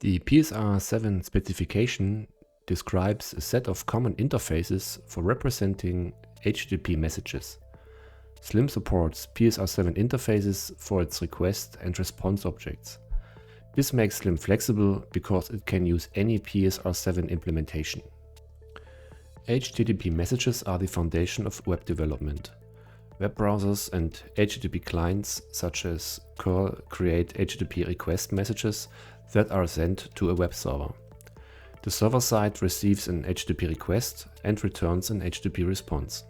The PSR7 specification describes a set of common interfaces for representing HTTP messages. Slim supports PSR7 interfaces for its request and response objects. This makes Slim flexible because it can use any PSR7 implementation. HTTP messages are the foundation of web development. Web browsers and HTTP clients such as curl create HTTP request messages that are sent to a web server. The server side receives an HTTP request and returns an HTTP response.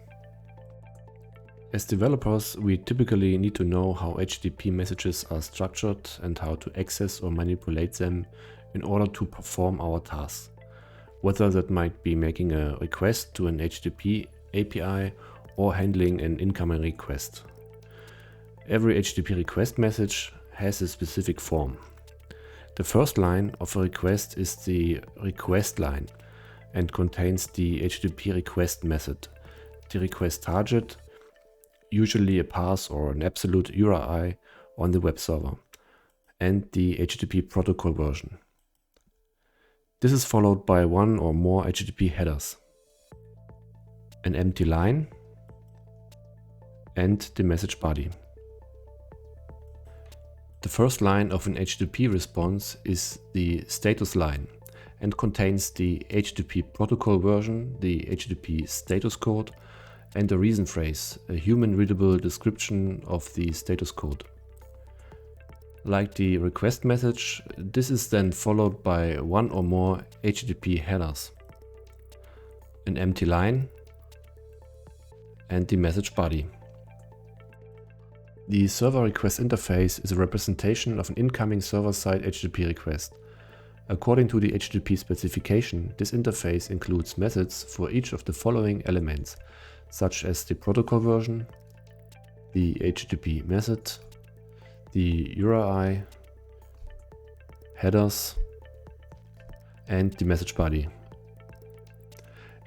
As developers, we typically need to know how HTTP messages are structured and how to access or manipulate them in order to perform our tasks. Whether that might be making a request to an HTTP API or handling an incoming request. Every HTTP request message has a specific form. The first line of a request is the request line and contains the HTTP request method, the request target, usually a path or an absolute URI on the web server, and the HTTP protocol version. This is followed by one or more HTTP headers, an empty line, and the message body. The first line of an HTTP response is the status line and contains the HTTP protocol version, the HTTP status code, and a reason phrase, a human-readable description of the status code. Like the request message, this is then followed by one or more HTTP headers, an empty line, and the message body. The server request interface is a representation of an incoming server-side HTTP request. According to the HTTP specification, this interface includes methods for each of the following elements, such as the protocol version, the HTTP method, the URI, headers, and the message body.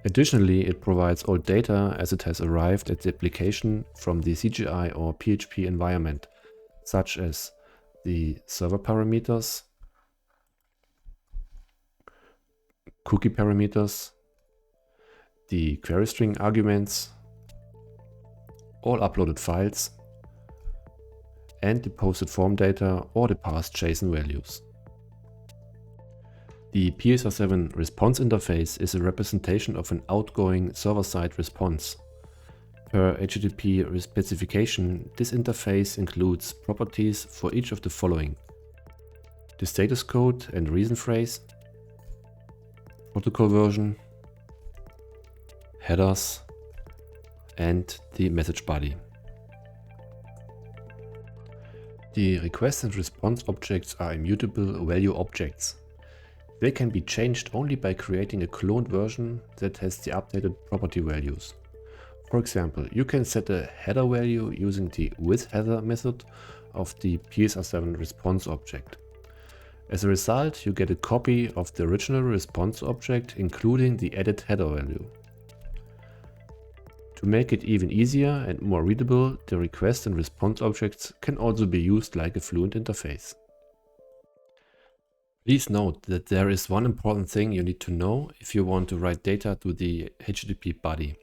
Additionally, it provides all data as it has arrived at the application from the CGI or PHP environment, such as the server parameters, cookie parameters, the query string arguments, all uploaded files, and the posted form data or the parsed JSON values. The PSR7 response interface is a representation of an outgoing server-side response. Per HTTP specification, this interface includes properties for each of the following: the status code and reason phrase, protocol version, headers, and the message body. The request and response objects are immutable value objects. They can be changed only by creating a cloned version that has the updated property values. For example, you can set a header value using the withHeader method of the PSR7 response object. As a result, you get a copy of the original response object, including the added header value. To make it even easier and more readable, the request and response objects can also be used like a Fluent interface. Please note that there is one important thing you need to know if you want to write data to the HTTP body.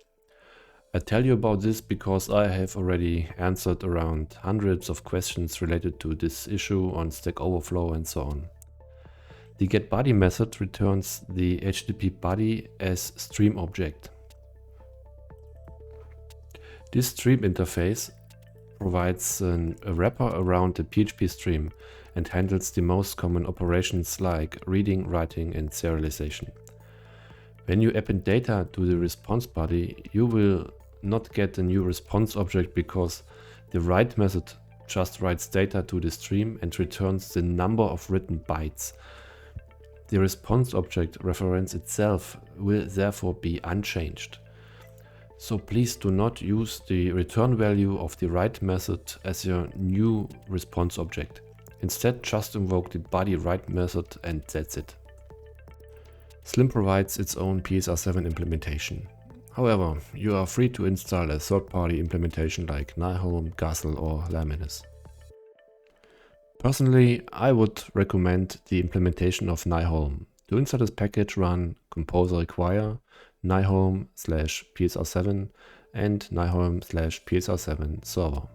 I tell you about this because I have already answered around hundreds of questions related to this issue on Stack Overflow and so on. The getBody method returns the HTTP body as stream object. This stream interface provides a wrapper around the PHP stream and handles the most common operations like reading, writing, and serialization. When you append data to the response body, you will not get a new response object because the write method just writes data to the stream and returns the number of written bytes. The response object reference itself will therefore be unchanged. So please do not use the return value of the write method as your new response object. Instead, just invoke the body write method and that's it. Slim provides its own PSR7 implementation. However, you are free to install a third-party implementation like Nyholm, Guzzle or Laminis. Personally, I would recommend the implementation of Nyholm. To install this package, run composer require nyholm/psr7 and nyholm/psr7 server.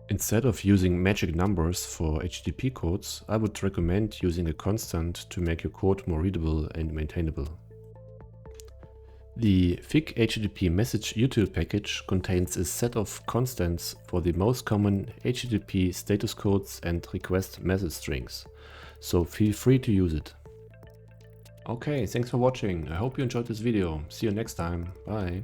Instead of using magic numbers for HTTP codes, I would recommend using a constant to make your code more readable and maintainable. The Fig HTTP message util package contains a set of constants for the most common HTTP status codes and request message strings, so feel free to use it. Okay, thanks for watching. I hope you enjoyed this video. See you next time. Bye.